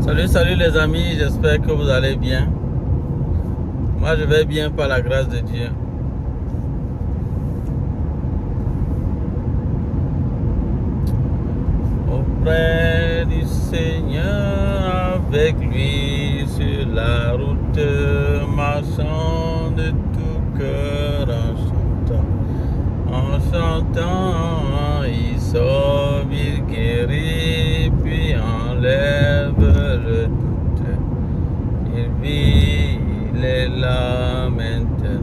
Salut les amis, j'espère que vous allez bien. Moi je vais bien par la grâce de Dieu. Auprès du Seigneur, avec lui sur la route, marchant de tout cœur en chantant, il sauve, il guérit, puis enlève le doute. Il vit, il est là maintenant,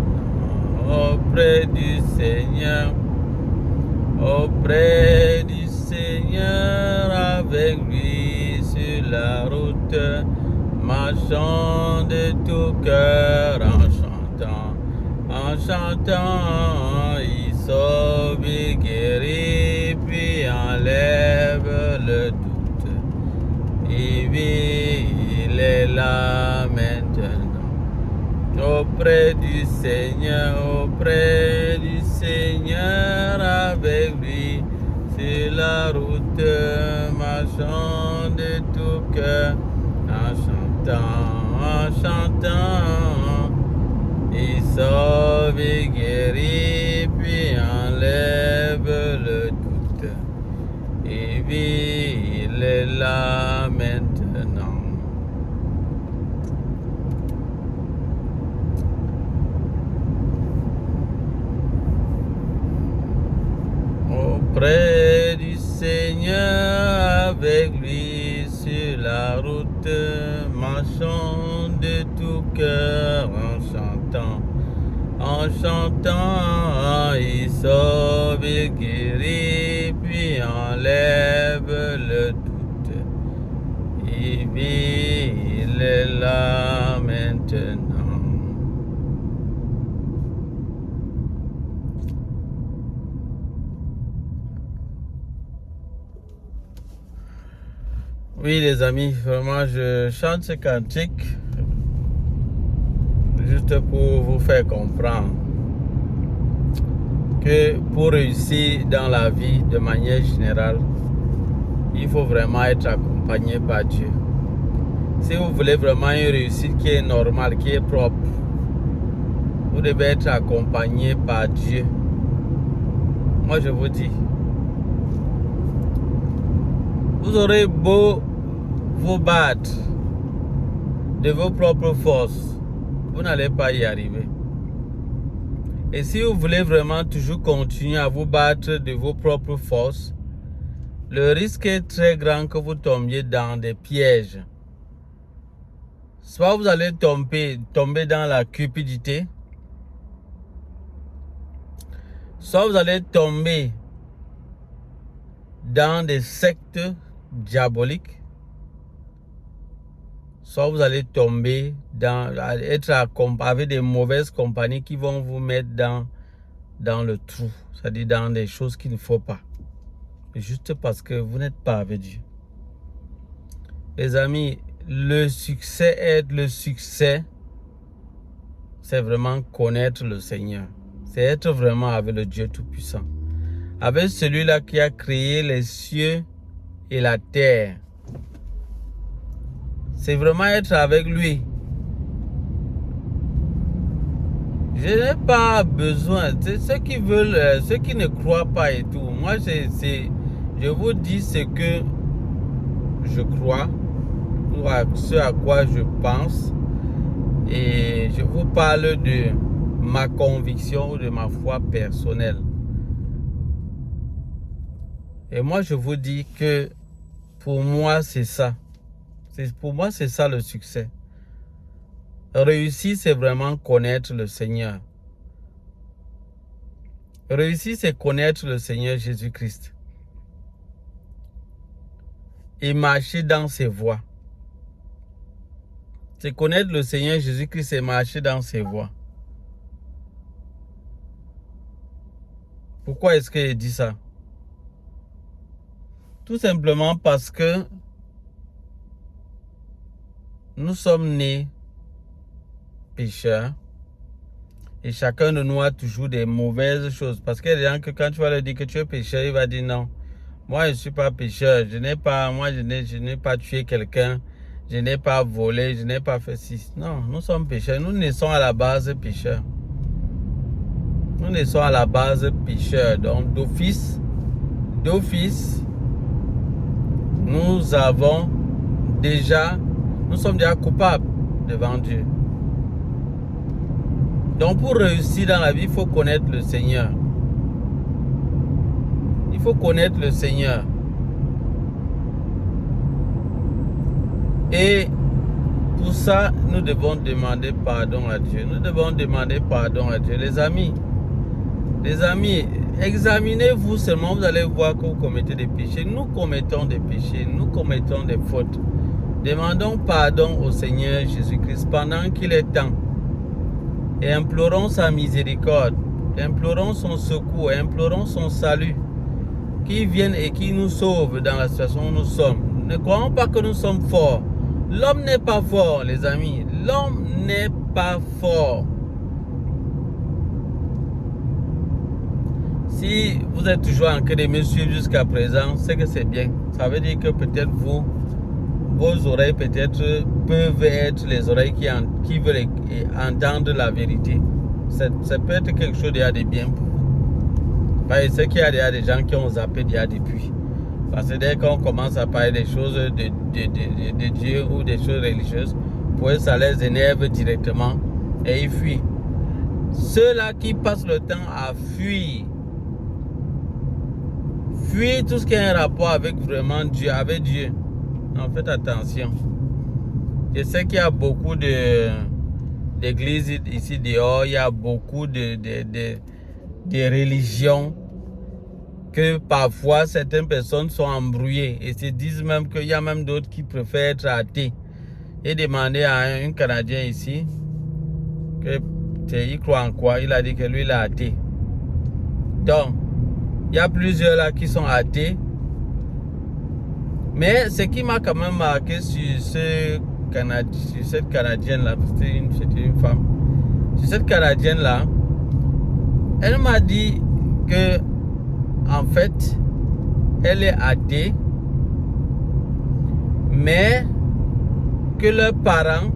auprès du Seigneur, avec lui sur la route, marchant de tout cœur en chantant, il sauve, il guérit, puis enlève le doute. Il vit, il est là maintenant, auprès du Seigneur, avec lui sur la route, marchant de tout cœur, en chantant, il sauve, il guérit, puis enlève le doute. Il vit, il est là maintenant. Auprès du Seigneur, avec lui sur la route, marchant de tout cœur en chantant, il sauve, il guérit, puis enlève le doute. Il vit, il est là maintenant. Oui les amis, vraiment je chante ce cantique juste pour vous faire comprendre que pour réussir dans la vie de manière générale, il faut vraiment être accompagné par Dieu. Si vous voulez vraiment une réussite qui est normale, qui est propre, vous devez être accompagné par Dieu. Moi je vous dis, vous aurez beau vous battre de vos propres forces, vous n'allez pas y arriver. Et si vous voulez vraiment toujours continuer à vous battre de vos propres forces, le risque est très grand que vous tombiez dans des pièges. Soit vous allez tomber dans la cupidité, soit vous allez tomber dans des sectes diaboliques, soit vous allez tomber être avec des mauvaises compagnies qui vont vous mettre dans le trou, c'est-à-dire dans des choses qu'il ne faut pas, juste parce que vous n'êtes pas avec Dieu. Les amis, le succès, c'est vraiment connaître le Seigneur. C'est être vraiment avec le Dieu Tout-Puissant, avec celui-là qui a créé les cieux et la terre. C'est vraiment être avec lui. Je n'ai pas besoin. Ceux qui veulent, ceux qui ne croient pas et tout. Moi, je vous dis ce que je crois, ou ce à quoi je pense. Et je vous parle de ma conviction ou de ma foi personnelle. Et moi, je vous dis que pour moi, c'est ça. Pour moi, c'est ça le succès. Réussir, c'est vraiment connaître le Seigneur. Réussir, c'est connaître le Seigneur Jésus-Christ. Et marcher dans ses voies. C'est connaître le Seigneur Jésus-Christ et marcher dans ses voies. Pourquoi est-ce que je dis ça? Tout simplement parce que nous sommes nés pécheurs et chacun de nous a toujours des mauvaises choses. Parce qu'il y a des gens que quand tu vas leur dire que tu es pécheur, il va dire non. Moi, je ne suis pas pécheur. Je n'ai pas tué quelqu'un. je n'ai pas volé, je n'ai pas fait ci. Non, nous sommes pécheurs. Nous naissons à la base pécheurs. Nous naissons à la base pécheurs. Donc, d'office, nous sommes déjà coupables devant Dieu. Donc, pour réussir dans la vie, il faut connaître le Seigneur. Il faut connaître le Seigneur. Et pour ça, nous devons demander pardon à Dieu. Nous devons demander pardon à Dieu. Les amis, examinez-vous seulement, vous allez voir que vous commettez des péchés. Nous commettons des péchés, nous commettons des fautes. Demandons pardon au Seigneur Jésus-Christ pendant qu'il est temps. Et implorons sa miséricorde, implorons son secours, implorons son salut, qu'il vienne et qu'il nous sauve dans la situation où nous sommes. Ne croyons pas que nous sommes forts. L'homme n'est pas fort, les amis. L'homme n'est pas fort. Si vous êtes toujours en train de me suivre jusqu'à présent, c'est que c'est bien. Ça veut dire que peut-être vos oreilles peut-être peuvent être les oreilles qui veulent entendre la vérité. Ça peut être quelque chose de bien pour vous. Parce que c'est qu'il y a des gens qui ont zappé depuis. Parce que dès qu'on commence à parler des choses de Dieu ou des choses religieuses, pour eux, ça les énerve directement et ils fuient. Ceux-là qui passent le temps à fuir tout ce qui a un rapport avec vraiment Dieu, avec Dieu. Non, faites attention. Je sais qu'il y a beaucoup d'églises ici dehors, il y a beaucoup de religions que parfois certaines personnes sont embrouillées et se disent même qu'il y a même d'autres qui préfèrent être athées. J'ai demandé à un Canadien ici il croit en quoi. Il a dit que lui il est athée. Donc, il y a plusieurs là qui sont athées. Mais ce qui m'a quand même marqué sur cette Canadienne là, c'était une femme. Sur cette Canadienne là, elle m'a dit que en fait, elle est athée, mais que leurs parents,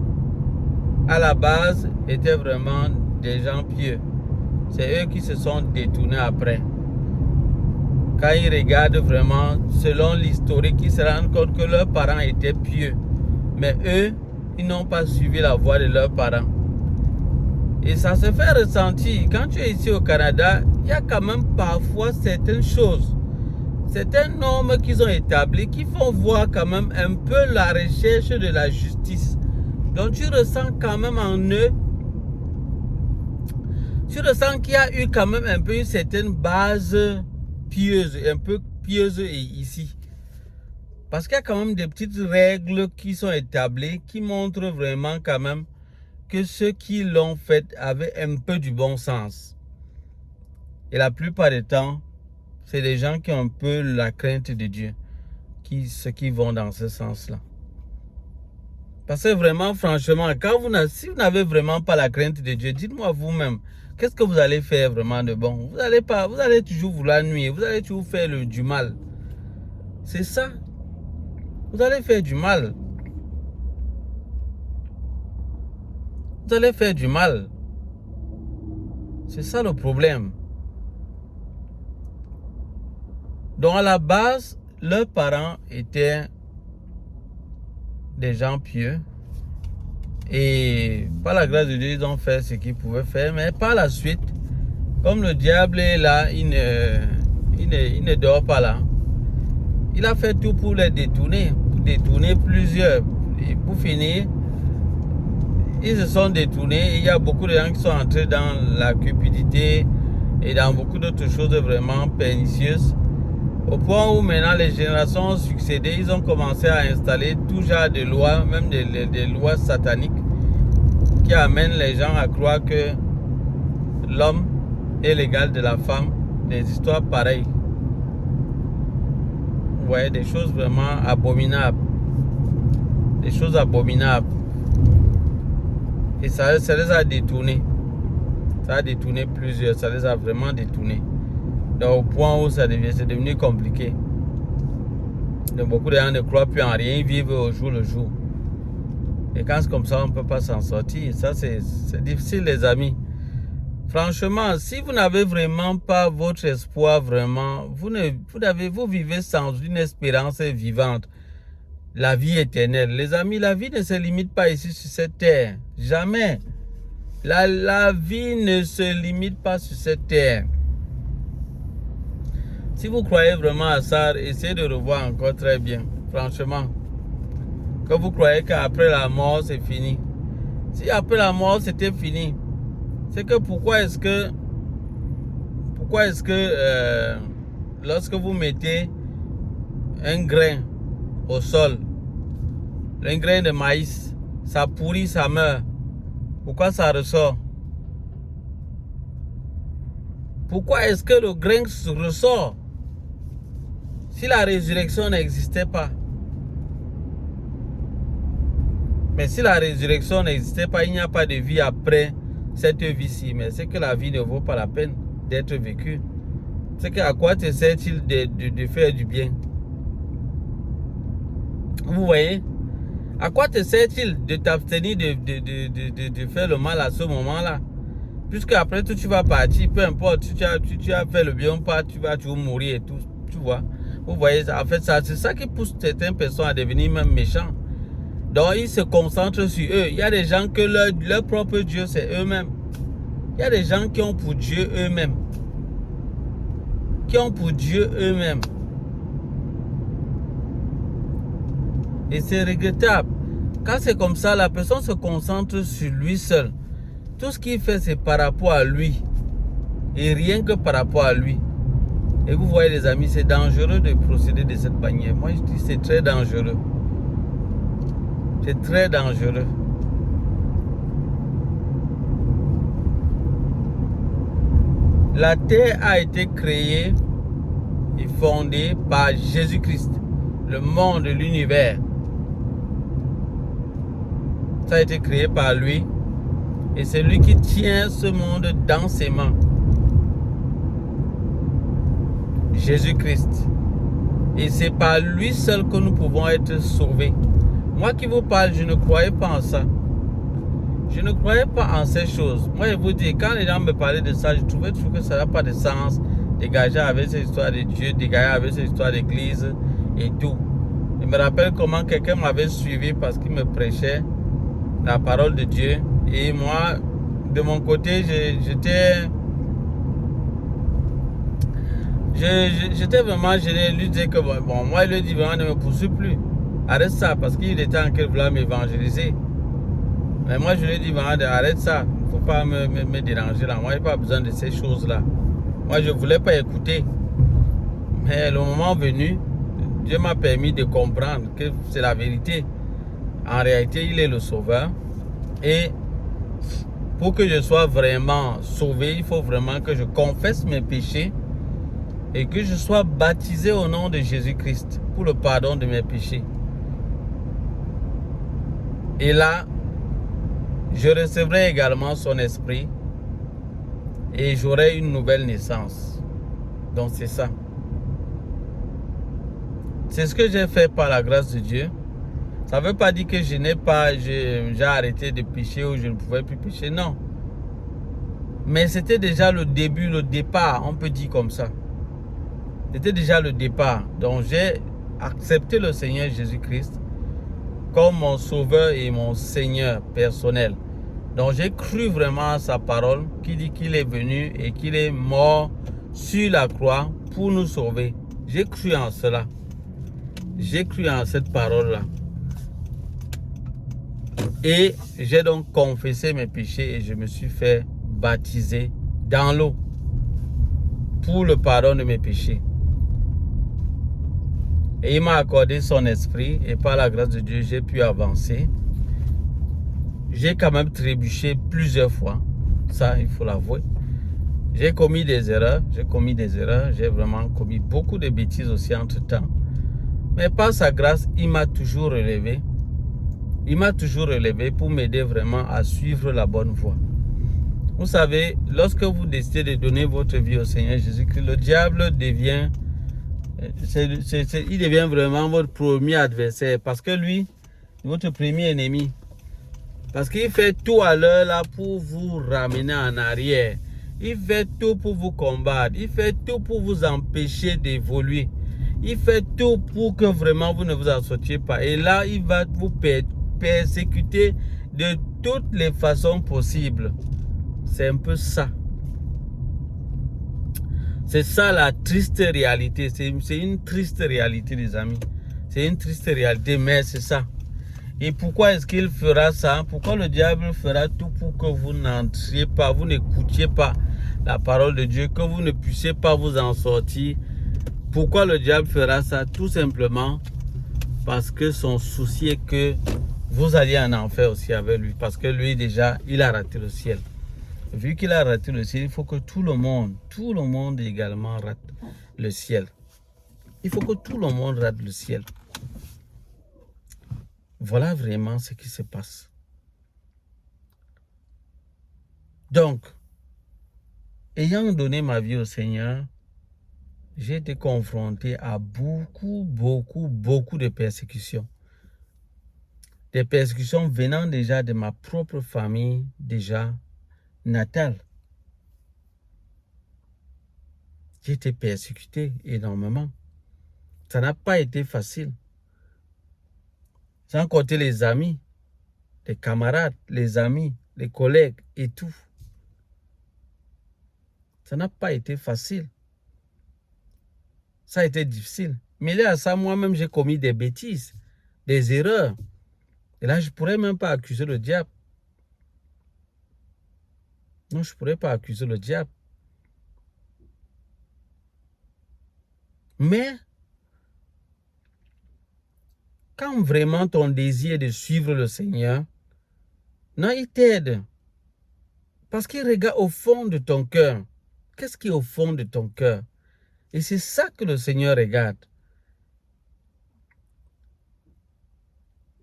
à la base, étaient vraiment des gens pieux. C'est eux qui se sont détournés après. Quand ils regardent vraiment, selon l'historique, ils se rendent compte que leurs parents étaient pieux. Mais eux, ils n'ont pas suivi la voie de leurs parents. Et ça se fait ressentir. Quand tu es ici au Canada, il y a quand même parfois certaines choses, certaines normes qu'ils ont établies qui font voir quand même un peu la recherche de la justice. Donc tu ressens quand même en eux, tu ressens qu'il y a eu quand même un peu une certaine base pieuse, un peu pieuse ici. Parce qu'il y a quand même des petites règles qui sont établies, qui montrent vraiment quand même que ceux qui l'ont fait avaient un peu du bon sens. Et la plupart du temps, c'est des gens qui ont un peu la crainte de Dieu, ceux qui vont dans ce sens-là. Parce que vraiment, franchement, si vous n'avez vraiment pas la crainte de Dieu, dites-moi vous-même, qu'est-ce que vous allez faire vraiment de bon? Vous allez toujours vouloir nuire, vous allez toujours faire du mal. C'est ça. Vous allez faire du mal. Vous allez faire du mal. C'est ça le problème. Donc à la base, leurs parents étaient des gens pieux. Et par la grâce de Dieu, ils ont fait ce qu'ils pouvaient faire. Mais par la suite, comme le diable est là, il ne dort pas là. Il a fait tout pour les détourner. Pour détourner plusieurs. Et pour finir, ils se sont détournés. Il y a beaucoup de gens qui sont entrés dans la cupidité et dans beaucoup d'autres choses vraiment pernicieuses. Au point où maintenant les générations ont succédé, ils ont commencé à installer tout genre de lois, même des lois sataniques, qui amènent les gens à croire que l'homme est l'égal de la femme, des histoires pareilles. Vous voyez, des choses vraiment abominables. Des choses abominables. Et ça les a détournés. Ça a détourné plusieurs, ça les a vraiment détournés. Donc, au point où c'est devenu compliqué. Donc, beaucoup de gens ne croient plus en rien, ils vivent au jour le jour. Et quand c'est comme ça, on ne peut pas s'en sortir. Ça, c'est difficile, les amis. Franchement, si vous n'avez vraiment pas votre espoir, vraiment, vous vivez sans une espérance vivante, la vie éternelle. Les amis, la vie ne se limite pas ici sur cette terre. Jamais. La vie ne se limite pas sur cette terre. Si vous croyez vraiment à ça, essayez de revoir encore très bien. Franchement. Que vous croyez qu'après la mort, c'est fini. Si après la mort, c'était fini, c'est que pourquoi est-ce que lorsque vous mettez un grain au sol, un grain de maïs, ça pourrit, ça meurt. Pourquoi ça ressort? Pourquoi est-ce que le grain ressort si la résurrection n'existait pas? Mais si la résurrection n'existait pas, il n'y a pas de vie après cette vie-ci. Mais c'est que la vie ne vaut pas la peine d'être vécue. C'est qu'à quoi te sert-il de faire du bien? Vous voyez? À quoi te sert-il de t'abstenir de faire le mal à ce moment-là? Puisque après tout, tu vas partir, peu importe, tu as fait le bien ou pas, tu vas mourir et tout. Tu vois? Vous voyez? En fait, c'est ça qui pousse certaines personnes à devenir même méchants. Donc, ils se concentrent sur eux. Il y a des gens que leur propre Dieu, c'est eux-mêmes. Il y a des gens qui ont pour Dieu eux-mêmes. Qui ont pour Dieu eux-mêmes. Et c'est regrettable. Quand c'est comme ça, la personne se concentre sur lui seul. Tout ce qu'il fait, c'est par rapport à lui. Et rien que par rapport à lui. Et vous voyez, les amis, c'est dangereux de procéder de cette manière. Moi, je dis c'est très dangereux. C'est très dangereux. La terre a été créée et fondée par Jésus-Christ. Le monde, l'univers. Ça a été créé par lui. Et c'est lui qui tient ce monde dans ses mains. Jésus-Christ. Et c'est par lui seul que nous pouvons être sauvés. Moi qui vous parle, je ne croyais pas en ça. Je ne croyais pas en ces choses. Moi, je vous dis, quand les gens me parlaient de ça, je trouvais toujours que ça n'a pas de sens. Dégager avec cette histoire de Dieu, dégager avec cette histoire d'église et tout. Je me rappelle comment quelqu'un m'avait suivi parce qu'il me prêchait la parole de Dieu. Et moi, de mon côté, j'étais vraiment gêné. Lui disait que bon, moi, il lui dit vraiment ne me poursuis plus. Arrête ça, parce qu'il était en train de vouloir m'évangéliser. Mais moi, je lui ai dit, arrête ça. Il ne faut pas me déranger là. Moi, je n'ai pas besoin de ces choses-là. Moi, je ne voulais pas écouter. Mais le moment venu, Dieu m'a permis de comprendre que c'est la vérité. En réalité, il est le sauveur. Et pour que je sois vraiment sauvé, il faut vraiment que je confesse mes péchés et que je sois baptisé au nom de Jésus-Christ pour le pardon de mes péchés. Et là, je recevrai également son esprit et j'aurai une nouvelle naissance. Donc c'est ça. C'est ce que j'ai fait par la grâce de Dieu. Ça ne veut pas dire que j'ai arrêté de pécher ou je ne pouvais plus pécher, non. Mais c'était déjà le début, le départ, on peut dire comme ça. C'était déjà le départ. Donc j'ai accepté le Seigneur Jésus-Christ comme mon sauveur et mon Seigneur personnel. Donc j'ai cru vraiment à sa parole qui dit qu'il est venu et qu'il est mort sur la croix pour nous sauver. J'ai cru en cela. J'ai cru en cette parole-là. Et j'ai donc confessé mes péchés et je me suis fait baptiser dans l'eau pour le pardon de mes péchés. Et il m'a accordé son esprit et par la grâce de Dieu, j'ai pu avancer. J'ai quand même trébuché plusieurs fois. Ça, il faut l'avouer. J'ai commis des erreurs. J'ai vraiment commis beaucoup de bêtises aussi entre-temps. Mais par sa grâce, il m'a toujours relevé. Il m'a toujours relevé pour m'aider vraiment à suivre la bonne voie. Vous savez, lorsque vous décidez de donner votre vie au Seigneur Jésus-Christ, le diable devient... il devient vraiment votre premier adversaire parce que lui, votre premier ennemi. Parce qu'il fait tout à l'heure là pour vous ramener en arrière. Il fait tout pour vous combattre. Il fait tout pour vous empêcher d'évoluer. Il fait tout pour que vraiment vous ne vous en sortiez pas. Et là, il va vous persécuter de toutes les façons possibles. C'est un peu ça. C'est ça la triste réalité. C'est une triste réalité, les amis. C'est une triste réalité, mais c'est ça. Et pourquoi est-ce qu'il fera ça? Pourquoi le diable fera tout pour que vous n'entriez pas, vous n'écoutiez pas la parole de Dieu, que vous ne puissiez pas vous en sortir? Pourquoi le diable fera ça? Tout simplement parce que son souci est que vous alliez en enfer aussi avec lui. Parce que lui déjà, il a raté le ciel. Vu qu'il a raté le ciel, il faut que tout le monde également rate le ciel. Il faut que tout le monde rate le ciel. Voilà vraiment ce qui se passe. Donc, ayant donné ma vie au Seigneur, j'ai été confronté à beaucoup de persécutions. Des persécutions venant déjà de ma propre famille, déjà natale. J'ai été persécuté énormément. Ça n'a pas été facile. Sans compter les amis, les camarades, les amis, les collègues et tout. Ça n'a pas été facile. Ça a été difficile. Mais là, à ça, moi-même, j'ai commis des bêtises, des erreurs. Et là, je ne pourrais même pas accuser le diable. Non, je ne pourrais pas accuser le diable. Mais, quand vraiment ton désir est de suivre le Seigneur, non, il t'aide. Parce qu'il regarde au fond de ton cœur. Qu'est-ce qui est au fond de ton cœur? Et c'est ça que le Seigneur regarde.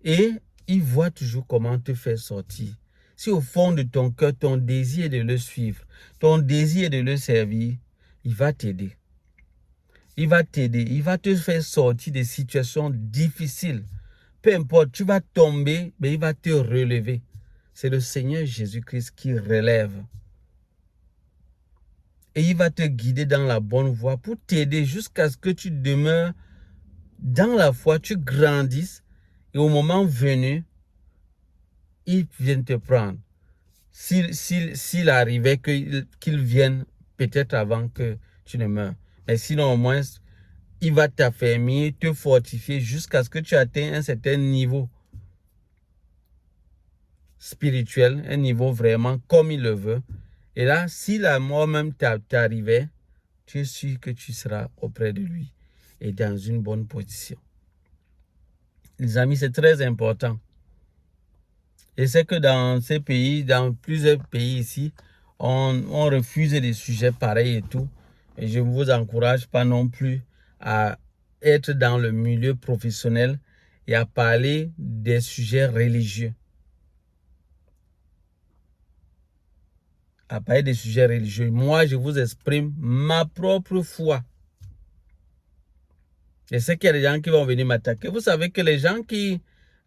Et il voit toujours comment te faire sortir. Si au fond de ton cœur, ton désir est de le suivre, ton désir est de le servir, il va t'aider. Il va t'aider, il va te faire sortir des situations difficiles. Peu importe, tu vas tomber, mais il va te relever. C'est le Seigneur Jésus-Christ qui relève. Et il va te guider dans la bonne voie pour t'aider jusqu'à ce que tu demeures dans la foi, tu grandisses. Et au moment venu, il vient te prendre. S'il arrivait qu'il vienne peut-être avant que tu ne meurs. Mais sinon, au moins, il va t'affermir, te fortifier jusqu'à ce que tu atteignes un certain niveau spirituel, un niveau vraiment comme il le veut. Et là, si la mort même t'arrivait, tu es sûr que tu seras auprès de lui et dans une bonne position. Les amis, c'est très important. Et c'est que dans ces pays, dans plusieurs pays ici, on refuse des sujets pareils et tout. Et je ne vous encourage pas non plus à être dans le milieu professionnel et à parler des sujets religieux. À parler des sujets religieux. Moi, je vous exprime ma propre foi. Je sais qu'il y a des gens qui vont venir m'attaquer. Vous savez que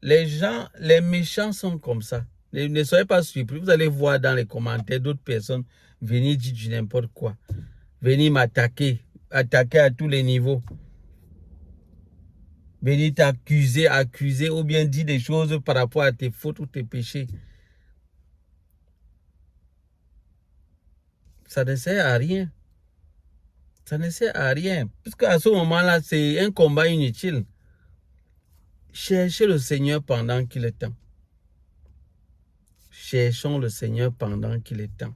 les méchants sont comme ça. Ne soyez pas surpris. Vous allez voir dans les commentaires d'autres personnes venir dire du n'importe quoi. Venir m'attaquer. Attaquer à tous les niveaux. Venir accuser ou bien dire des choses par rapport à tes fautes ou tes péchés. Ça ne sert à rien. Ça ne sert à rien. Puisque à ce moment-là, c'est un combat inutile. Cherchez le Seigneur pendant qu'il est temps. Cherchons le Seigneur pendant qu'il est temps.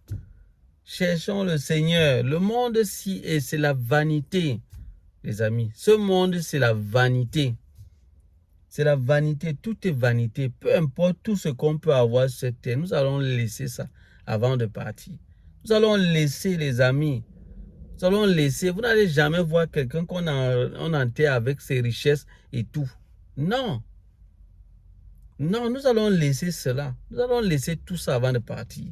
Cherchons le Seigneur. Le monde-ci, c'est la vanité, les amis. Ce monde, c'est la vanité. C'est la vanité. Tout est vanité. Peu importe tout ce qu'on peut avoir sur cette terre, nous allons laisser ça avant de partir. Nous allons laisser, les amis. Nous allons laisser. Vous n'allez jamais voir quelqu'un qu'on enterre avec ses richesses et tout. Non. Non, nous allons laisser cela. Nous allons laisser tout ça avant de partir.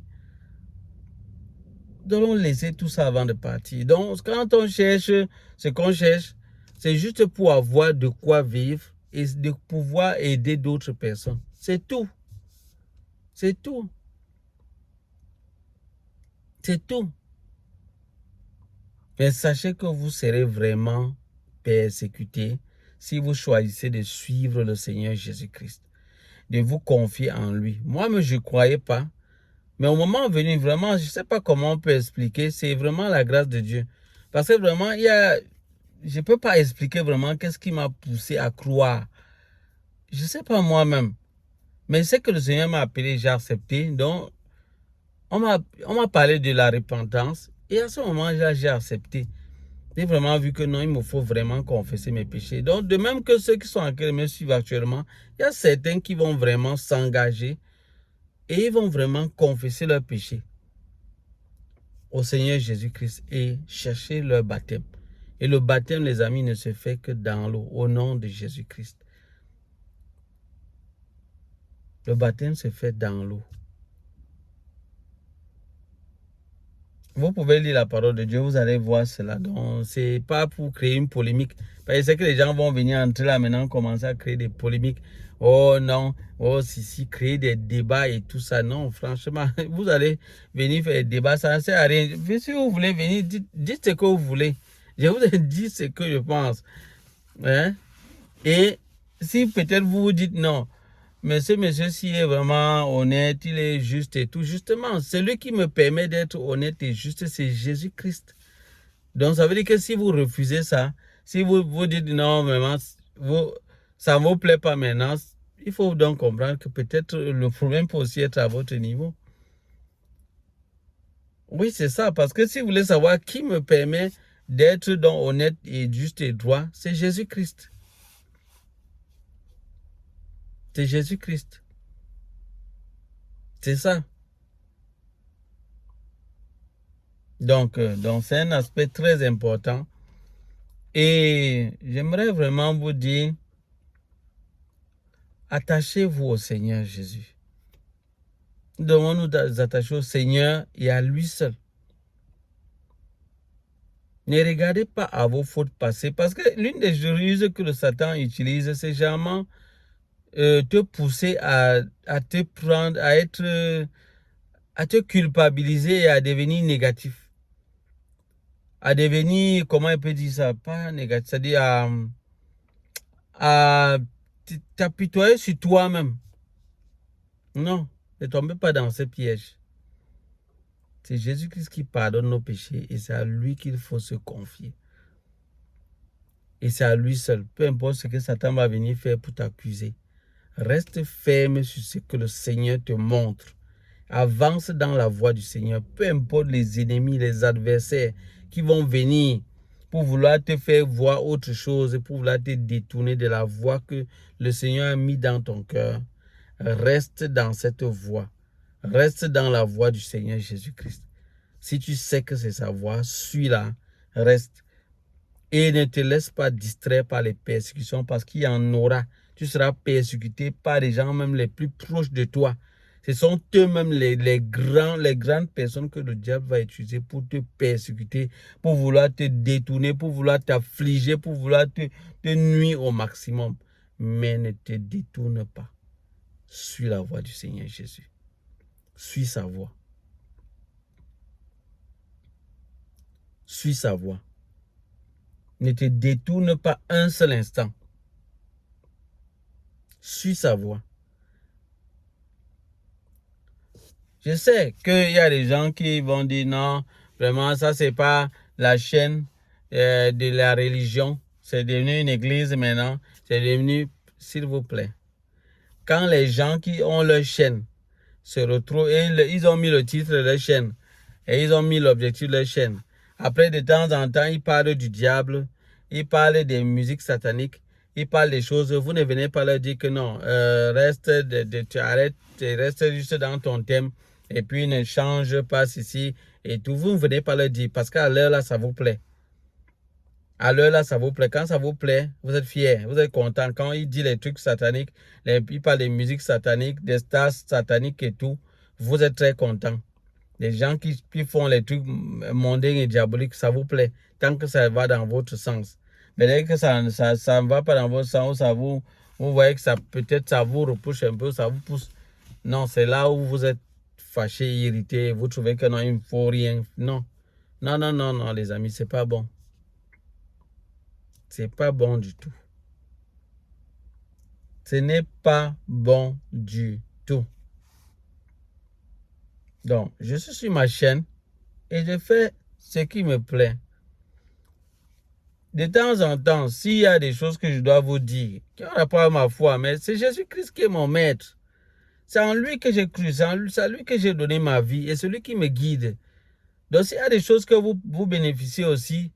Nous allons laisser tout ça avant de partir. Donc, quand on cherche ce qu'on cherche, c'est juste pour avoir de quoi vivre et de pouvoir aider d'autres personnes. C'est tout. C'est tout. C'est tout. Mais sachez que vous serez vraiment persécutés si vous choisissez de suivre le Seigneur Jésus-Christ, de vous confier en lui. Moi-même, je ne croyais pas. Mais au moment venu, vraiment, je ne sais pas comment on peut expliquer. C'est vraiment la grâce de Dieu. Parce que vraiment, je ne peux pas expliquer vraiment qu'est-ce qui m'a poussé à croire. Je ne sais pas moi-même. Mais c'est que le Seigneur m'a appelé, j'ai accepté. Donc, on m'a parlé de la repentance. Et à ce moment-là, j'ai accepté. J'ai vraiment vu que non, il me faut vraiment confesser mes péchés. Donc, de même que ceux qui sont en train de me suivre actuellement, il y a certains qui vont vraiment s'engager et ils vont vraiment confesser leurs péchés au Seigneur Jésus-Christ et chercher leur baptême. Et le baptême, les amis, ne se fait que dans l'eau, au nom de Jésus-Christ. Le baptême se fait dans l'eau. Vous pouvez lire la parole de Dieu, vous allez voir cela. Donc, ce n'est pas pour créer une polémique. Parce que c'est que les gens vont venir entrer là maintenant, commencer à créer des polémiques. Oh non, oh si, créer des débats et tout ça. Non, franchement, vous allez venir faire des débats, ça ne sert à rien. Si vous voulez venir, dites ce que vous voulez. Je vous ai dit ce que je pense. Hein? Et si peut-être vous vous dites non, mais ce monsieur-ci est vraiment honnête, il est juste et tout. Justement, celui qui me permet d'être honnête et juste, c'est Jésus-Christ. Donc, ça veut dire que si vous refusez ça, si vous vous dites non, vraiment, ça ne vous plaît pas maintenant, il faut donc comprendre que peut-être le problème peut aussi être à votre niveau. Oui, c'est ça. Parce que si vous voulez savoir qui me permet d'être donc honnête et juste et droit, c'est Jésus-Christ. C'est Jésus-Christ. C'est ça. Donc c'est un aspect très important. Et j'aimerais vraiment vous dire, attachez-vous au Seigneur Jésus. Nous devons nous attacher au Seigneur et à lui seul. Ne regardez pas à vos fautes passées, parce que l'une des ruses que le Satan utilise, c'est généralement te pousser à te prendre, à te culpabiliser et à devenir négatif. À devenir, comment on peut dire ça, pas négatif, c'est-à-dire à t'apitoyer sur toi-même. Non, ne tombez pas dans ce piège. C'est Jésus-Christ qui pardonne nos péchés et c'est à lui qu'il faut se confier. Et c'est à lui seul. Peu importe ce que Satan va venir faire pour t'accuser. Reste ferme sur ce que le Seigneur te montre. Avance dans la voie du Seigneur. Peu importe les ennemis, les adversaires qui vont venir pour vouloir te faire voir autre chose, pour vouloir te détourner de la voie que le Seigneur a mis dans ton cœur. Reste dans cette voie. Reste dans la voie du Seigneur Jésus-Christ. Si tu sais que c'est sa voie, suis-la, reste. Et ne te laisse pas distraire par les persécutions parce qu'il y en aura. Tu seras persécuté par les gens même les plus proches de toi. Ce sont eux-mêmes les grandes personnes que le diable va utiliser pour te persécuter, pour vouloir te détourner, pour vouloir t'affliger, pour vouloir te nuire au maximum. Mais ne te détourne pas. Suis la voie du Seigneur Jésus. Suis sa voie. Suis sa voie. Ne te détourne pas un seul instant. Suis sa voie. Je sais qu'il y a des gens qui vont dire non, vraiment ça c'est pas la chaîne de la religion. C'est devenu une église maintenant. C'est devenu, s'il vous plaît. Quand les gens qui ont leur chaîne se retrouvent, et ils ont mis le titre de leur chaîne et ils ont mis l'objectif de leur chaîne. Après, de temps en temps, ils parlent du diable, ils parlent des musiques sataniques, ils parlent des choses. Vous ne venez pas leur dire que non, tu arrêtes, tu restes juste dans ton thème et puis ne change pas ceci et tout. Vous ne venez pas leur dire parce qu'à l'heure là, ça vous plaît. À l'heure là, ça vous plaît. Quand ça vous plaît, vous êtes fiers, vous êtes content. Quand il dit les trucs sataniques, il parle des musiques sataniques, des stars sataniques et tout, vous êtes très content. Les gens qui font les trucs mondains et diaboliques, ça vous plaît, tant que ça va dans votre sens. Mais dès que ça ne va pas dans votre sens, vous voyez que ça peut-être ça vous repousse un peu, ça vous pousse. Non, c'est là où vous êtes fâché, irrité, vous trouvez que non, il ne faut rien. Non. Non, non, non, non, les amis, c'est pas bon. C'est pas bon du tout. Ce n'est pas bon du tout. Donc, je suis sur ma chaîne et je fais ce qui me plaît. De temps en temps, s'il y a des choses que je dois vous dire, qui ont rapport à ma foi, mais c'est Jésus-Christ qui est mon maître. C'est en lui que j'ai cru, c'est à lui que j'ai donné ma vie et c'est lui qui me guide. Donc, s'il y a des choses que vous bénéficiez aussi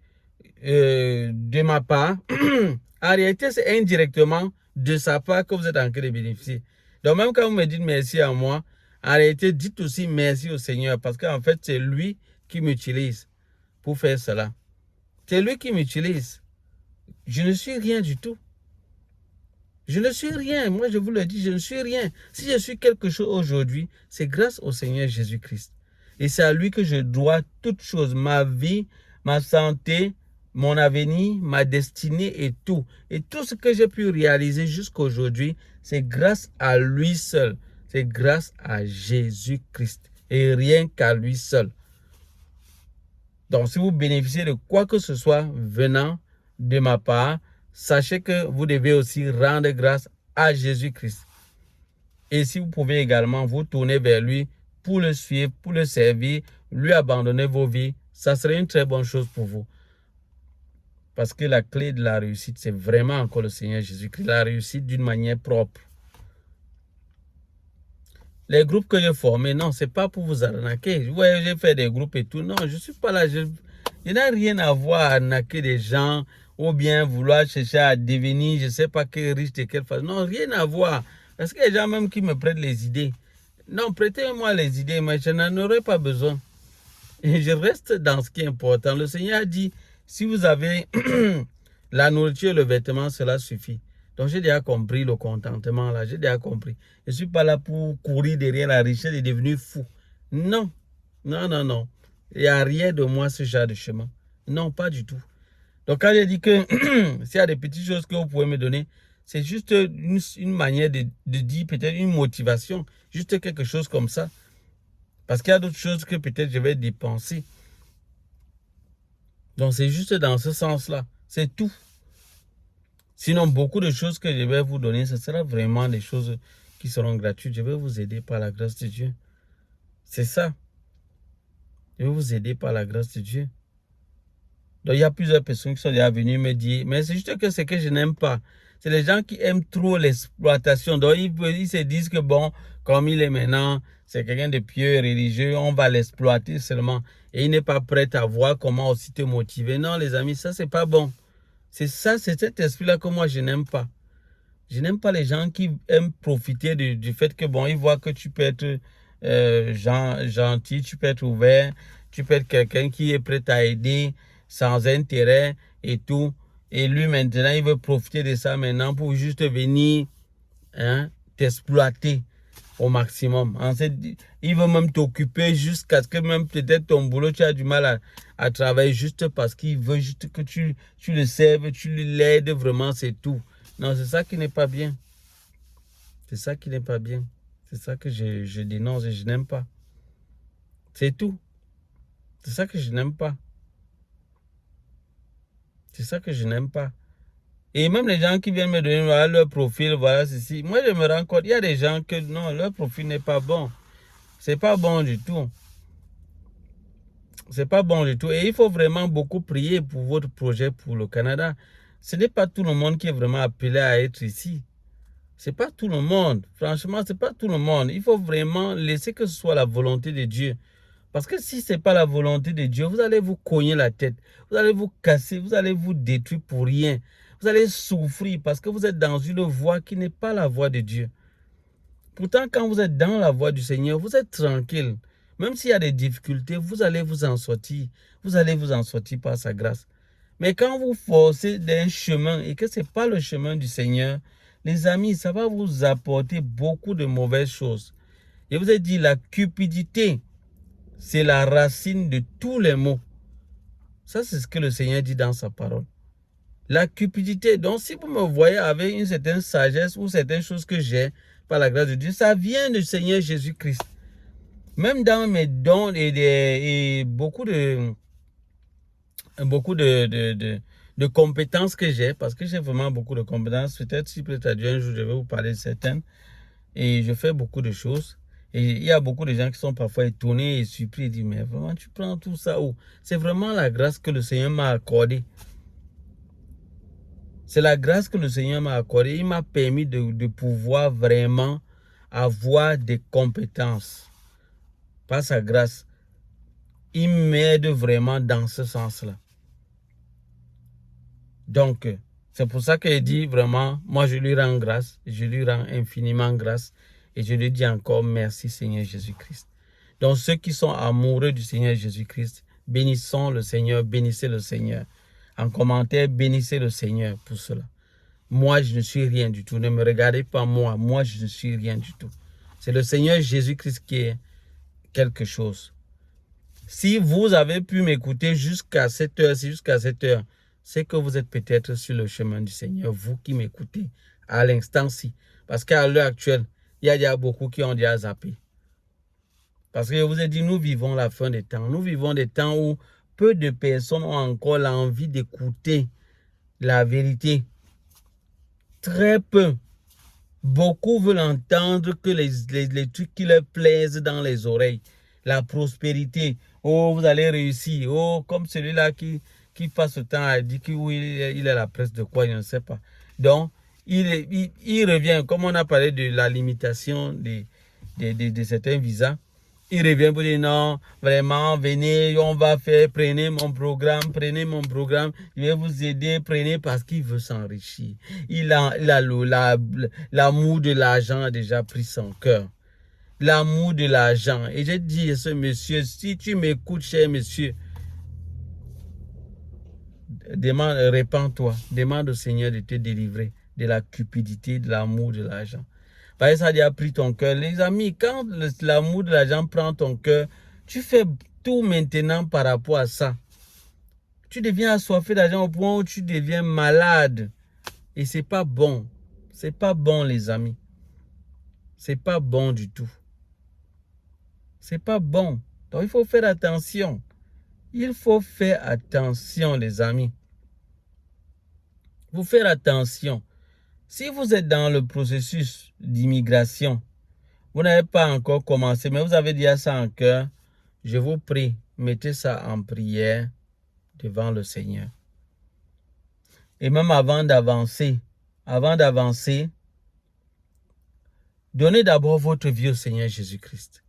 de ma part, en réalité, c'est indirectement de sa part que vous êtes en train de bénéficier. Donc, même quand vous me dites merci à moi, en réalité, dites aussi merci au Seigneur parce qu'en fait, c'est lui qui m'utilise pour faire cela. C'est lui qui m'utilise. Je ne suis rien du tout. Je ne suis rien. Moi, je vous le dis, je ne suis rien. Si je suis quelque chose aujourd'hui, c'est grâce au Seigneur Jésus-Christ. Et c'est à lui que je dois toutes choses. Ma vie, ma santé, mon avenir, ma destinée et tout. Et tout ce que j'ai pu réaliser jusqu'à aujourd'hui, c'est grâce à lui seul. C'est grâce à Jésus-Christ. Et rien qu'à lui seul. Donc, si vous bénéficiez de quoi que ce soit venant de ma part, sachez que vous devez aussi rendre grâce à Jésus-Christ. Et si vous pouvez également vous tourner vers lui pour le suivre, pour le servir, lui abandonner vos vies, ça serait une très bonne chose pour vous. Parce que la clé de la réussite, c'est vraiment encore le Seigneur Jésus-Christ. La réussite d'une manière propre. Les groupes que j'ai formés, non, c'est pas pour vous arnaquer. Ouais, j'ai fait des groupes et tout. Non, je suis pas là. Je n'ai rien à voir à arnaquer des gens ou bien vouloir chercher à devenir, je sais pas quel riche de quelle façon. Non, rien à voir. Parce que les gens même qui me prêtent les idées. Non, prêtez-moi les idées, mais je n'en aurai pas besoin. Et je reste dans ce qui est important. Le Seigneur a dit, si vous avez la nourriture et le vêtement, cela suffit. Donc, j'ai déjà compris le contentement là. J'ai déjà compris. Je ne suis pas là pour courir derrière la richesse et devenir fou. Non. Non, non, non. Il n'y a rien de moi ce genre de chemin. Non, pas du tout. Donc, quand j'ai dit que s'il y a des petites choses que vous pouvez me donner, c'est juste une manière de dire peut-être une motivation. Juste quelque chose comme ça. Parce qu'il y a d'autres choses que peut-être je vais dépenser. Donc, c'est juste dans ce sens-là. C'est tout. Sinon, beaucoup de choses que je vais vous donner, ce sera vraiment des choses qui seront gratuites. Je vais vous aider par la grâce de Dieu. C'est ça. Je vais vous aider par la grâce de Dieu. Donc, il y a plusieurs personnes qui sont déjà venues me dire, mais c'est juste que c'est que je n'aime pas. C'est les gens qui aiment trop l'exploitation. Donc, ils se disent que bon, comme il est maintenant, c'est quelqu'un de pieux et religieux, on va l'exploiter seulement. Et il n'est pas prêt à voir comment aussi te motiver. Non, les amis, ça, c'est pas bon. C'est ça, c'est cet esprit-là que moi, je n'aime pas. Je n'aime pas les gens qui aiment profiter du fait que, bon, ils voient que tu peux être gentil, tu peux être ouvert, tu peux être quelqu'un qui est prêt à aider sans intérêt et tout. Et lui, maintenant, il veut profiter de ça maintenant pour juste venir t'exploiter au maximum. Il veut même t'occuper jusqu'à ce que même peut-être ton boulot, tu as du mal à travailler juste parce qu'il veut juste que tu le serves, tu l'aides vraiment, c'est tout. Non, c'est ça qui n'est pas bien. C'est ça qui n'est pas bien. C'est ça que je dénonce et je n'aime pas. C'est tout. C'est ça que je n'aime pas. C'est ça que je n'aime pas. Et même les gens qui viennent me donner voilà, leur profil, voilà ceci. Moi, je me rends compte, il y a des gens que non, leur profil n'est pas bon. C'est pas bon du tout. C'est pas bon du tout. Et il faut vraiment beaucoup prier pour votre projet pour le Canada. Ce n'est pas tout le monde qui est vraiment appelé à être ici. C'est pas tout le monde. Franchement, c'est pas tout le monde. Il faut vraiment laisser que ce soit la volonté de Dieu. Parce que si ce n'est pas la volonté de Dieu, vous allez vous cogner la tête. Vous allez vous casser. Vous allez vous détruire pour rien. Vous allez souffrir parce que vous êtes dans une voie qui n'est pas la voie de Dieu. Pourtant, quand vous êtes dans la voie du Seigneur, vous êtes tranquille. Même s'il y a des difficultés, vous allez vous en sortir. Vous allez vous en sortir par sa grâce. Mais quand vous forcez d'un chemin et que ce n'est pas le chemin du Seigneur, les amis, ça va vous apporter beaucoup de mauvaises choses. Je vous ai dit, la cupidité, c'est la racine de tous les maux. Ça, c'est ce que le Seigneur dit dans sa parole. La cupidité. Donc, si vous me voyez avec une certaine sagesse ou certaines choses que j'ai par la grâce de Dieu, ça vient du Seigneur Jésus-Christ. Même dans mes dons et beaucoup de compétences que j'ai, parce que j'ai vraiment beaucoup de compétences. Peut-être si peut-être à Dieu un jour, je vais vous parler de certaines. Et je fais beaucoup de choses. Et il y a beaucoup de gens qui sont parfois étonnés et surpris et disent, mais vraiment, tu prends tout ça où? C'est vraiment la grâce que le Seigneur m'a accordée. C'est la grâce que le Seigneur m'a accordée. Il m'a permis de pouvoir vraiment avoir des compétences. Par sa grâce, il m'aide vraiment dans ce sens-là. Donc, c'est pour ça qu'il dit vraiment, moi je lui rends grâce, je lui rends infiniment grâce et je lui dis encore merci Seigneur Jésus-Christ. Donc, ceux qui sont amoureux du Seigneur Jésus-Christ, bénissons le Seigneur, bénissez le Seigneur. En commentaire, bénissez le Seigneur pour cela. Moi, je ne suis rien du tout. Ne me regardez pas moi. Moi, je ne suis rien du tout. C'est le Seigneur Jésus-Christ qui est quelque chose. Si vous avez pu m'écouter jusqu'à cette heure, c'est que vous êtes peut-être sur le chemin du Seigneur, vous qui m'écoutez à l'instant-ci. Parce qu'à l'heure actuelle, il y a déjà beaucoup qui ont déjà zappé. Parce que je vous ai dit, nous vivons la fin des temps. Nous vivons des temps où peu de personnes ont encore l'envie d'écouter la vérité. Très peu. Beaucoup veulent entendre que les trucs qui leur plaisent dans les oreilles. La prospérité. Oh, vous allez réussir. Oh, comme celui-là qui passe le temps à dire qu'il est la presse de quoi, je ne sais pas. Donc, il revient, comme on a parlé de la limitation de certains visas, il revient pour dire non, vraiment, venez, on va faire, prenez mon programme, je vais vous aider, prenez parce qu'il veut s'enrichir. L'amour de l'argent a déjà pris son cœur. L'amour de l'argent. Et j'ai dit à ce monsieur, si tu m'écoutes, cher monsieur, répands-toi, demande au Seigneur de te délivrer de la cupidité, de l'amour de l'argent. Parce que ça a déjà pris ton cœur. Les amis, quand l'amour de l'argent prend ton cœur, tu fais tout maintenant par rapport à ça. Tu deviens assoiffé d'argent au point où tu deviens malade. Et c'est pas bon. C'est pas bon, les amis. C'est pas bon du tout. C'est pas bon. Donc, il faut faire attention. Il faut faire attention, les amis. Il faut faire attention. Si vous êtes dans le processus d'immigration, vous n'avez pas encore commencé, mais vous avez déjà ça en cœur, je vous prie, mettez ça en prière devant le Seigneur. Et même avant d'avancer, donnez d'abord votre vie au Seigneur Jésus-Christ.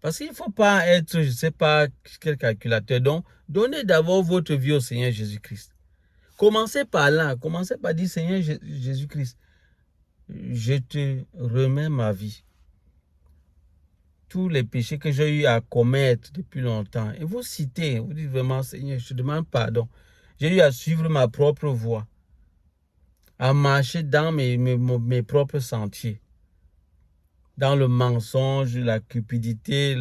Parce qu'il ne faut pas être, je ne sais pas quel calculateur. Donc, donnez d'abord votre vie au Seigneur Jésus-Christ. Commencez par là. Commencez par dire, Seigneur Jésus-Christ, je te remets ma vie. Tous les péchés que j'ai eu à commettre depuis longtemps. Et vous citez, vous dites vraiment, Seigneur, je te demande pardon. J'ai eu à suivre ma propre voie. À marcher dans mes propres sentiers. Dans le mensonge, la cupidité,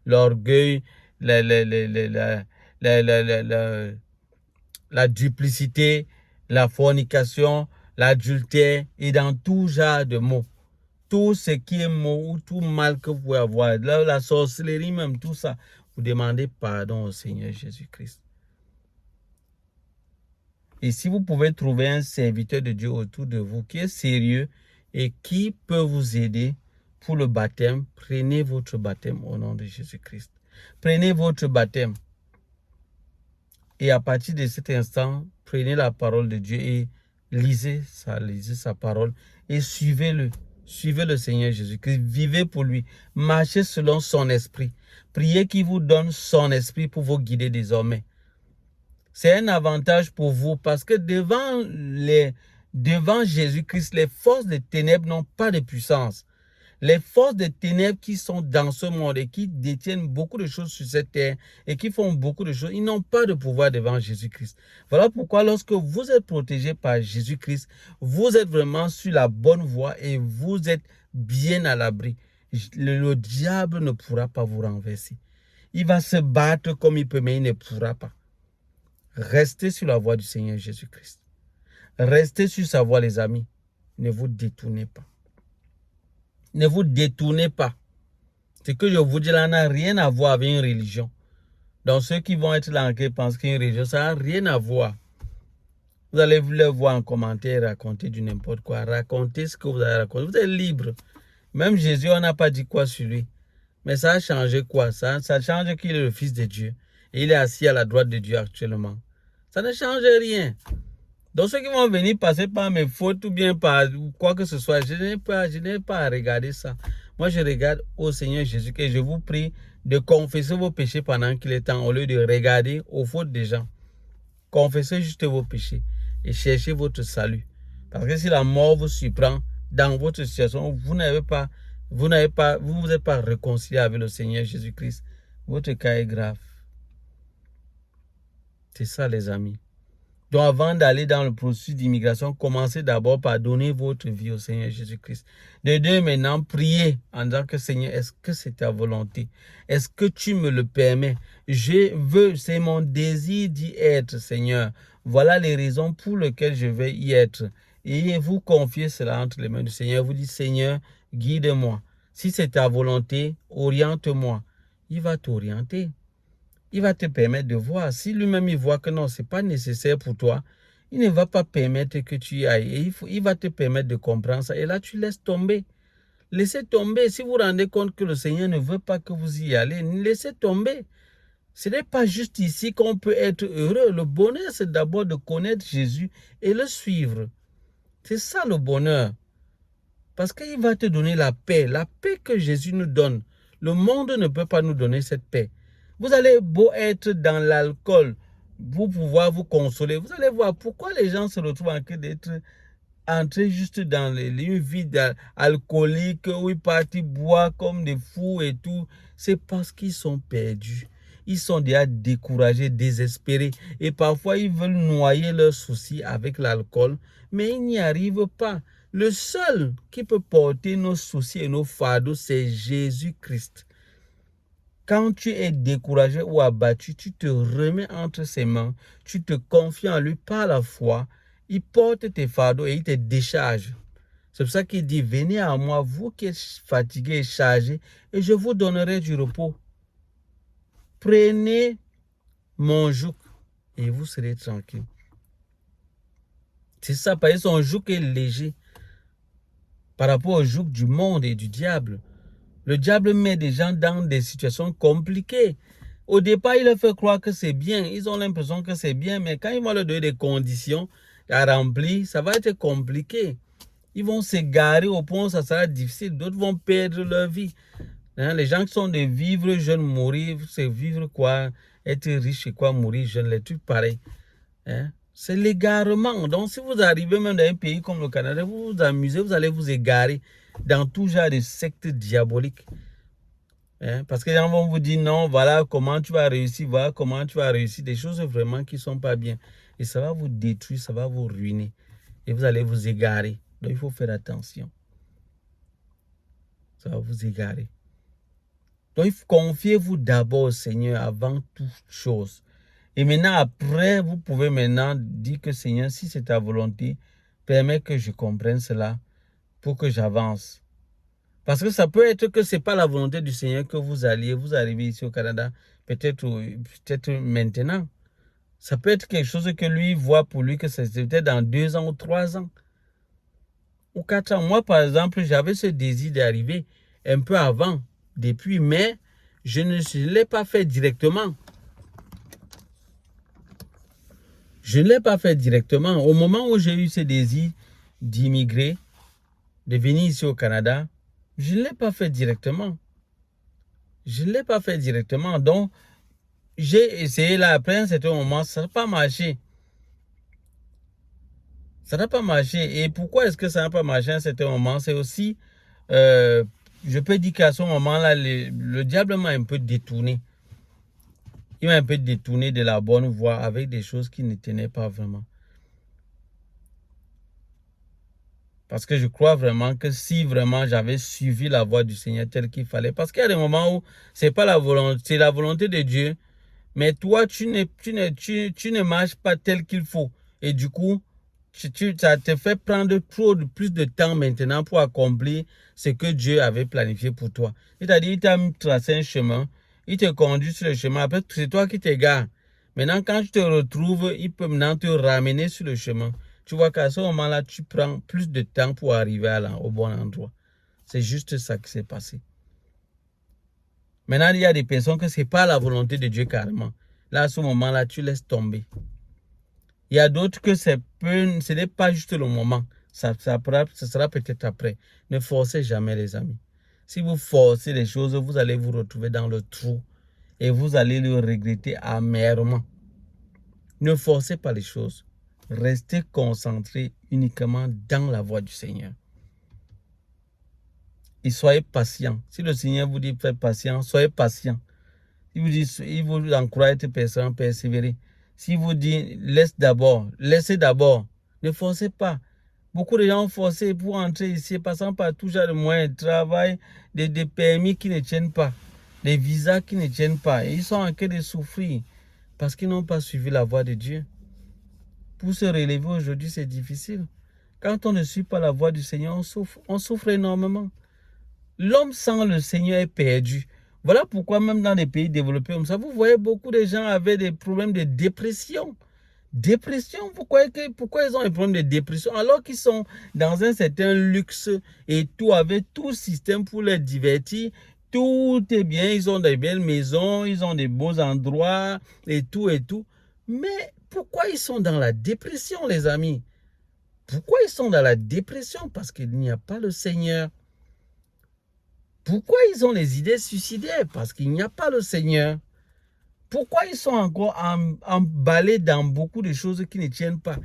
l'orgueil, la duplicité, la fornication, l'adultère et dans tout genre de mots. Tout ce qui est mot ou tout mal que vous pouvez avoir, la sorcellerie même, tout ça, vous demandez pardon au Seigneur Jésus-Christ. Et si vous pouvez trouver un serviteur de Dieu autour de vous qui est sérieux et qui peut vous aider pour le baptême, prenez votre baptême au nom de Jésus-Christ. Prenez votre baptême. Et à partir de cet instant, prenez la parole de Dieu et lisez sa parole et suivez-le. Suivez le Seigneur Jésus-Christ. Vivez pour lui. Marchez selon son esprit. Priez qu'il vous donne son esprit pour vous guider désormais. C'est un avantage pour vous parce que devant Jésus-Christ, les forces des ténèbres n'ont pas de puissance. Les forces des ténèbres qui sont dans ce monde et qui détiennent beaucoup de choses sur cette terre et qui font beaucoup de choses, ils n'ont pas de pouvoir devant Jésus-Christ. Voilà pourquoi lorsque vous êtes protégé par Jésus-Christ, vous êtes vraiment sur la bonne voie et vous êtes bien à l'abri. Le diable ne pourra pas vous renverser. Il va se battre comme il peut, mais il ne pourra pas. Restez sur la voie du Seigneur Jésus-Christ. Restez sur sa voie, les amis. Ne vous détournez pas. Ne vous détournez pas. Ce que je vous dis là n'a rien à voir avec une religion. Donc ceux qui vont être là qui pensent qu'une religion, ça n'a rien à voir. Vous allez le voir en commentaire, raconter du n'importe quoi. Racontez ce que vous allez raconter. Vous êtes libre. Même Jésus, on n'a pas dit quoi sur lui. Mais ça a changé quoi? Ça change qu'il est le Fils de Dieu. Et il est assis à la droite de Dieu actuellement. Ça ne change rien. Donc ceux qui vont venir passer par mes fautes ou bien par quoi que ce soit, je n'ai pas à regarder ça. Moi, je regarde au Seigneur Jésus et je vous prie de confesser vos péchés pendant qu'il est temps au lieu de regarder aux fautes des gens. Confessez juste vos péchés et cherchez votre salut. Parce que si la mort vous surprend dans votre situation, vous vous êtes pas réconcilié avec le Seigneur Jésus-Christ. Votre cas est grave. C'est ça, les amis. Donc, avant d'aller dans le processus d'immigration, commencez d'abord par donner votre vie au Seigneur Jésus-Christ. De deux, maintenant, priez en disant que Seigneur, est-ce que c'est ta volonté? Est-ce que tu me le permets? Je veux, c'est mon désir d'y être, Seigneur. Voilà les raisons pour lesquelles je vais y être. Et vous confiez cela entre les mains du Seigneur. Vous dites, Seigneur, guide-moi. Si c'est ta volonté, oriente-moi. Il va t'orienter. Il va te permettre de voir. Si lui-même il voit que non, ce n'est pas nécessaire pour toi, il ne va pas permettre que tu y ailles. Et il va te permettre de comprendre ça. Et là, tu laisses tomber. Laissez tomber. Si vous vous rendez compte que le Seigneur ne veut pas que vous y allez, laissez tomber. Ce n'est pas juste ici qu'on peut être heureux. Le bonheur, c'est d'abord de connaître Jésus et le suivre. C'est ça le bonheur. Parce qu'il va te donner la paix que Jésus nous donne. Le monde ne peut pas nous donner cette paix. Vous allez beau être dans l'alcool pour pouvoir vous consoler. Vous allez voir pourquoi les gens se retrouvent en train d'être entrés juste dans les lieux vides alcooliques où ils partent boire comme des fous et tout. C'est parce qu'ils sont perdus. Ils sont déjà découragés, désespérés. Et parfois, ils veulent noyer leurs soucis avec l'alcool, mais ils n'y arrivent pas. Le seul qui peut porter nos soucis et nos fardeaux, c'est Jésus-Christ. Quand tu es découragé ou abattu, tu te remets entre ses mains, tu te confies en lui par la foi, il porte tes fardeaux et il te décharge. C'est pour ça qu'il dit, venez à moi, vous qui êtes fatigués et chargés, et je vous donnerai du repos. Prenez mon joug et vous serez tranquille. C'est ça, parce que son joug est léger par rapport au joug du monde et du diable. Le diable met des gens dans des situations compliquées. Au départ, il leur fait croire que c'est bien. Ils ont l'impression que c'est bien, mais quand ils vont leur donner des conditions à remplir, ça va être compliqué. Ils vont s'égarer au point où ça sera difficile. D'autres vont perdre leur vie. Les gens qui sont de vivre jeunes, mourir, c'est vivre quoi? Être riche et quoi? Mourir jeune, les trucs pareils. C'est l'égarement. Donc, si vous arrivez même dans un pays comme le Canada, vous vous amusez, vous allez vous égarer dans tout genre de sectes diaboliques. Parce que les gens vont vous dire non, voilà comment tu vas réussir, voilà comment tu vas réussir. Des choses vraiment qui ne sont pas bien. Et ça va vous détruire, ça va vous ruiner. Et vous allez vous égarer. Donc, il faut faire attention. Ça va vous égarer. Donc, confiez-vous d'abord au Seigneur avant toute chose. Et maintenant, après, vous pouvez maintenant dire que Seigneur, si c'est ta volonté, permets que je comprenne cela pour que j'avance. Parce que ça peut être que ce n'est pas la volonté du Seigneur que vous arrivez ici au Canada, peut-être maintenant. Ça peut être quelque chose que lui voit pour lui, que c'est peut-être dans 2 ans ou 3 ans. Ou 4 ans. Moi, par exemple, j'avais ce désir d'arriver un peu avant, depuis, mais je ne l'ai pas fait directement. Je ne l'ai pas fait directement. Au moment où j'ai eu ce désir d'immigrer, de venir ici au Canada, je ne l'ai pas fait directement. Je ne l'ai pas fait directement. Donc, j'ai essayé là, après un certain moment, ça n'a pas marché. Ça n'a pas marché. Et pourquoi est-ce que ça n'a pas marché à un certain moment? C'est aussi, je peux dire qu'à ce moment-là, le diable m'a un peu détourné. Il m'a un peu détourné de la bonne voie avec des choses qui ne tenaient pas vraiment. Parce que je crois vraiment que si vraiment j'avais suivi la voie du Seigneur telle qu'il fallait, parce qu'il y a des moments où c'est pas la volonté, c'est la volonté de Dieu, Mais toi, tu ne marches pas tel qu'il faut. Et du coup, ça te fait prendre plus de temps maintenant pour accomplir ce que Dieu avait planifié pour toi. C'est-à-dire, il t'a tracé un chemin, il te conduit sur le chemin. Après, c'est toi qui t'égares. Maintenant, quand tu te retrouves, il peut maintenant te ramener sur le chemin. Tu vois qu'à ce moment-là, tu prends plus de temps pour arriver au bon endroit. C'est juste ça qui s'est passé. Maintenant, il y a des personnes que ce n'est pas la volonté de Dieu carrément. Là, à ce moment-là, tu laisses tomber. Il y a d'autres que ce n'est pas juste le moment. Ça sera peut-être après. Ne forcez jamais, les amis. Si vous forcez les choses, vous allez vous retrouver dans le trou et vous allez le regretter amèrement. Ne forcez pas les choses. Restez concentrés uniquement dans la voie du Seigneur. Et soyez patient. Si le Seigneur vous dit faites patient, soyez patient. Il vous encourage à être patient, persévérer. S'il vous dit laissez d'abord, ne forcez pas. Beaucoup de gens ont forcé pour entrer ici, passant par tout genre de moyens de travail, des permis qui ne tiennent pas, des visas qui ne tiennent pas. Et ils sont en train de souffrir parce qu'ils n'ont pas suivi la voie de Dieu. Pour se relever aujourd'hui, c'est difficile. Quand on ne suit pas la voie du Seigneur, on souffre énormément. L'homme sans le Seigneur est perdu. Voilà pourquoi même dans les pays développés comme ça, vous voyez beaucoup de gens avaient des problèmes de dépression. Dépression, pourquoi ils ont des problèmes de dépression alors qu'ils sont dans un certain luxe et tout, avec tout système pour les divertir. Tout est bien, ils ont des belles maisons, ils ont des beaux endroits et tout et tout. Mais pourquoi ils sont dans la dépression, les amis? Pourquoi ils sont dans la dépression? Parce qu'il n'y a pas le Seigneur. Pourquoi ils ont les idées suicidaires? Parce qu'il n'y a pas le Seigneur. Pourquoi ils sont encore emballés dans beaucoup de choses qui ne tiennent pas?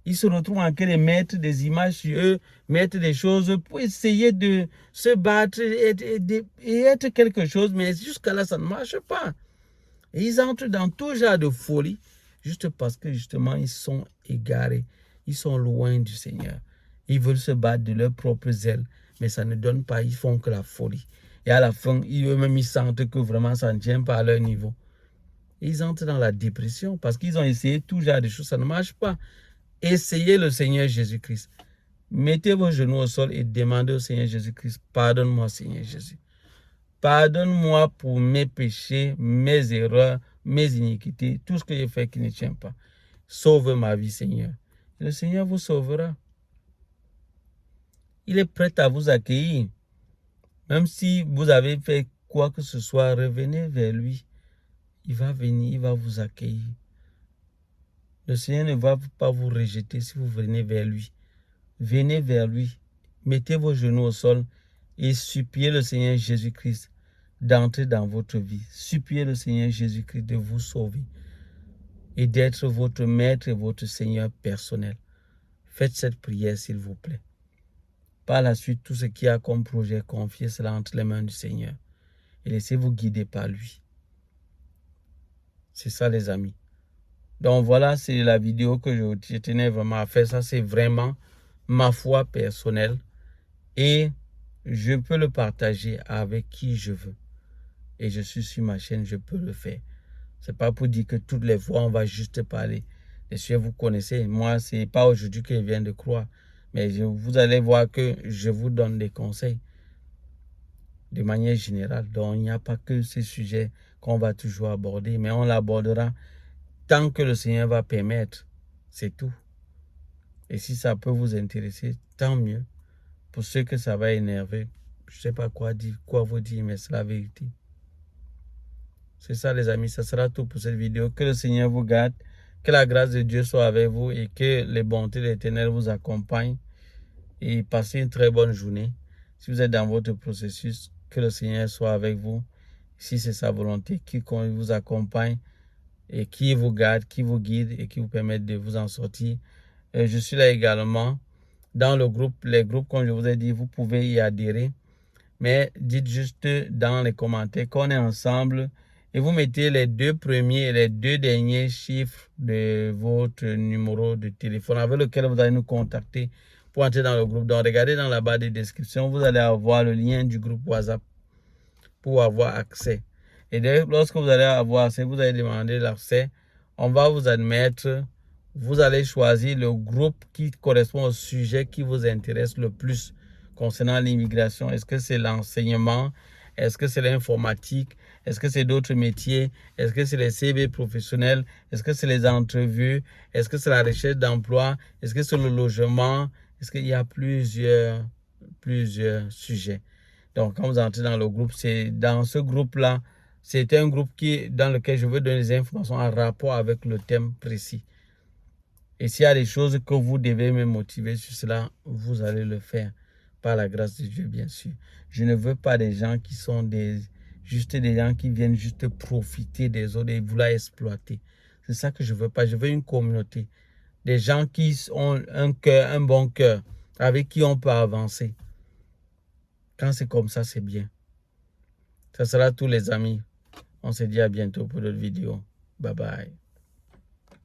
Ils se retrouvent en train de mettre des images sur eux, mettre des choses pour essayer de se battre et être quelque chose, mais jusqu'à là, ça ne marche pas. Et ils entrent dans tout genre de folie, juste parce que justement, ils sont égarés. Ils sont loin du Seigneur. Ils veulent se battre de leurs propres ailes, mais ça ne donne pas, ils font que la folie. Et à la fin, eux-mêmes, ils sentent que vraiment, ça ne tient pas à leur niveau. Ils entrent dans la dépression parce qu'ils ont essayé tout genre de choses, ça ne marche pas. Essayez le Seigneur Jésus-Christ. Mettez vos genoux au sol et demandez au Seigneur Jésus-Christ, pardonne-moi, Seigneur Jésus. Pardonne-moi pour mes péchés, mes erreurs, mes iniquités, tout ce que j'ai fait qui ne tient pas. Sauve ma vie, Seigneur. Le Seigneur vous sauvera. Il est prêt à vous accueillir. Même si vous avez fait quoi que ce soit, revenez vers lui. Il va venir, il va vous accueillir. Le Seigneur ne va pas vous rejeter si vous venez vers lui. Venez vers lui. Mettez vos genoux au sol et suppliez le Seigneur Jésus-Christ d'entrer dans votre vie. Suppliez le Seigneur Jésus-Christ de vous sauver et d'être votre maître et votre Seigneur personnel. Faites cette prière, s'il vous plaît. Par la suite, tout ce qui a comme projet, confiez cela entre les mains du Seigneur et laissez-vous guider par lui. C'est ça, les amis. Donc voilà, c'est la vidéo que je tenais vraiment à faire. Ça, c'est vraiment ma foi personnelle et je peux le partager avec qui je veux. Et je suis sur ma chaîne, je peux le faire. C'est pas pour dire que toutes les fois, on va juste parler. Bien sûr, vous connaissez, moi, c'est pas aujourd'hui que je viens de croire. Mais vous allez voir que je vous donne des conseils de manière générale. Donc, il n'y a pas que ces sujets qu'on va toujours aborder, mais on l'abordera tant que le Seigneur va permettre. C'est tout. Et si ça peut vous intéresser, tant mieux. Pour ceux que ça va énerver, je ne sais pas quoi vous dire, mais c'est la vérité. C'est ça, les amis. Ça sera tout pour cette vidéo. Que le Seigneur vous garde. Que la grâce de Dieu soit avec vous et que les bontés de l'Éternel vous accompagnent. Et passez une très bonne journée. Si vous êtes dans votre processus, que le Seigneur soit avec vous. Si c'est sa volonté, qui vous accompagne et qui vous garde, qui vous guide et qui vous permet de vous en sortir. Je suis là également dans les groupes, comme je vous ai dit, vous pouvez y adhérer. Mais dites juste dans les commentaires qu'on est ensemble et vous mettez les 2 premiers et les 2 derniers chiffres de votre numéro de téléphone avec lequel vous allez nous contacter pour entrer dans le groupe. Donc, regardez dans la barre de description, vous allez avoir le lien du groupe WhatsApp pour avoir accès. Et lorsque vous allez avoir accès, vous allez demander l'accès, on va vous admettre, vous allez choisir le groupe qui correspond au sujet qui vous intéresse le plus concernant l'immigration. Est-ce que c'est l'enseignement? Est-ce que c'est l'informatique? Est-ce que c'est d'autres métiers? Est-ce que c'est les CV professionnels? Est-ce que c'est les entrevues? Est-ce que c'est la recherche d'emploi? Est-ce que c'est le logement? Est-ce qu'il y a plusieurs sujets? Donc, quand vous entrez dans le groupe, c'est dans ce groupe-là, c'est un groupe dans lequel je veux donner des informations en rapport avec le thème précis. Et s'il y a des choses que vous devez me motiver sur cela, vous allez le faire. Par la grâce de Dieu, bien sûr. Je ne veux pas des gens qui sont juste des gens qui viennent juste profiter des autres et vouloir exploiter. C'est ça que je veux pas. Je veux une communauté. Des gens qui ont un bon cœur, avec qui on peut avancer. Quand c'est comme ça, c'est bien. Ça sera tous les amis. On se dit à bientôt pour d'autres vidéos. Bye bye.